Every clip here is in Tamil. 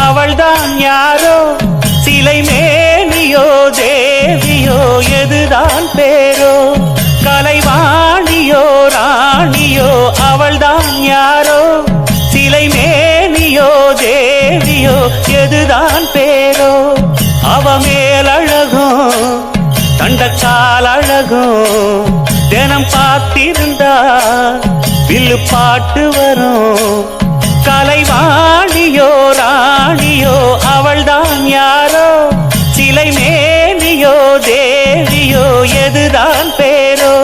அவள்தான் யாரோ சிலை மேனியோ தேவியோ எதுதான் பேரோ கலைவாணியோ ராணியோ அவள்தான் யாரோ சிலை மேனியோ தேவியோ எதுதான் பேரோ அவ மேலழகோ தண்டக்கால் அழகோ தினம் பார்த்திருந்தா வில்லு பாட்டு வரும் கலைவாணியோ ராணியோ அவள்தான் யாரோ சிலை மேனியோ தேவியோ எதுதான் பேரோ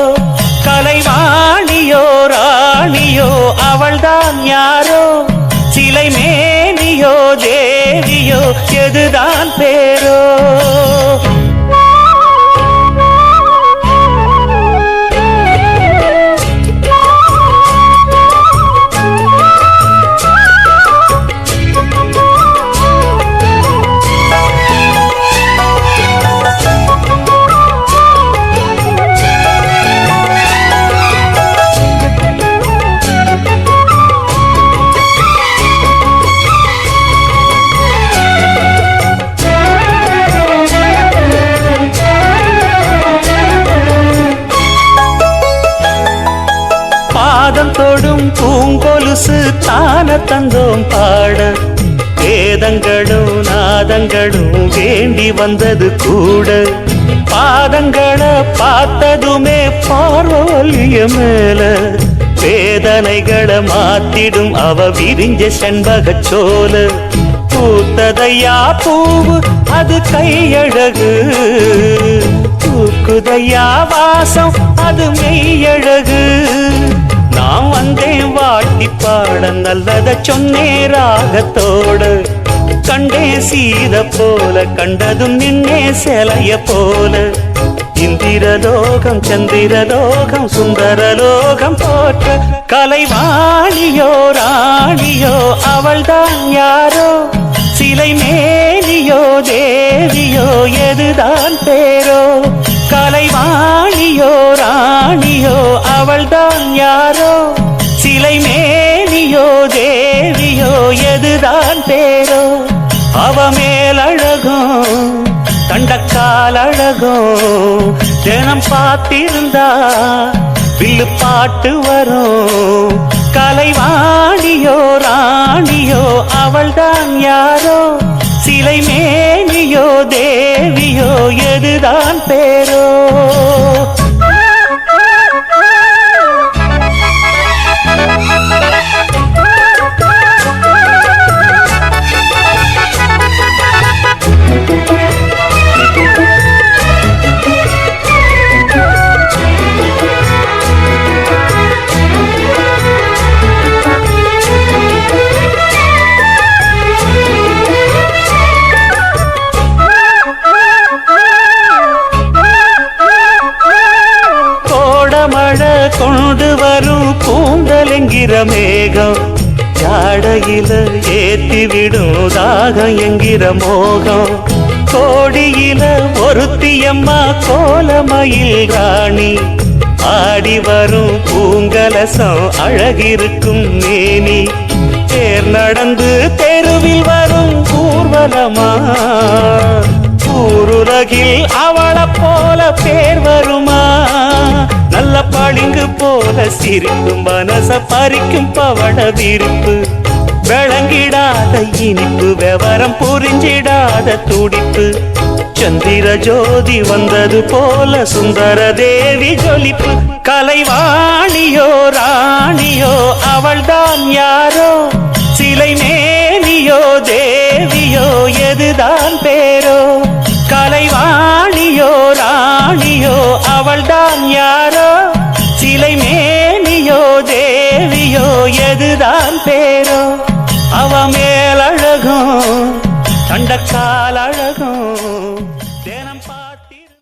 கலைவாணியோ ராணியோ அவள்தான் யாரோ சிலை மேனியோ தேவியோ எதுதான் பேரோ பாதம் தொடும் பூங்கொலுசு தான தந்தோம் பாட வேதங்களும் நாதங்களும் வேண்டி வந்தது கூட பாதங்களை பார்த்ததுமே பார்வலிய மேல வேதனைகளை மாத்திடும் அவ விரிஞ்ச செண்பகச் சோல பூத்ததையா பூவு அது கையழகு பூக்குதையா வாசம் அது மெய்யழகு நான் வந்தேன் வாட்டி பாட நல்லத சொன்னே ராகத்தோடு கண்டே சீத போல கண்டதும் நின்னே சிலைய போல இந்திரலோகம் சந்திரலோகம் சுந்தரலோகம் போற்ற கலைவாணியோ ராணியோ அவள்தான் யாரோ சிலை மேனியோ தேவியோ எதுதான் பேரோ கலைவாணியோ ராணியோ அவள்தான் யாரோ சிலை மேனியோ தேவியோ எதுதான் பேரோ அவ மேலழகோ தண்டக்கால் அழகோ தினம் பார்த்திருந்தா வில்லு பாட்டு வரும் கலைவாணியோ ராணியோ அவள்தான் யாரோ சிலை மேனியோ தேவியோ எதுதான் பேரோ கொண்டு வரும் கூந்தலெங்கிற மேகம் ஜாடையில ஏத்திவிடும் தாகம் என்கிற மோகம் கோடியில ஒருத்தியம்மா கோலமயில் ராணி ஆடி வரும் பூங்கலசம் அழகிருக்கும் மேனி தேர் நடந்து தெருவில் வரும் ஊர்வலமா ஊருலகில் அவளை போல பேர் வருமா நல்ல பளிங்கு போல சிரிக்கும் மனச பறிக்கும் பவள விரிப்பு விளங்கிடாத இனிப்பு விவரம் புரிஞ்சிடாத துடிப்பு சந்திர ஜோதி வந்தது போல சுந்தர தேவி ஜொலிப்பு கலைவாணியோ ராணியோ அவள்தான் யாரோ சிலை மேனியோ தேவியோ எதுதான் பேரோ கலைவாணியோ ராணியோ அவள்தான் யாரோ சிலை மேனியோ தேவியோ எதுதான் பேரோ அவ மேலழகோ தண்டக்கால் அழகோ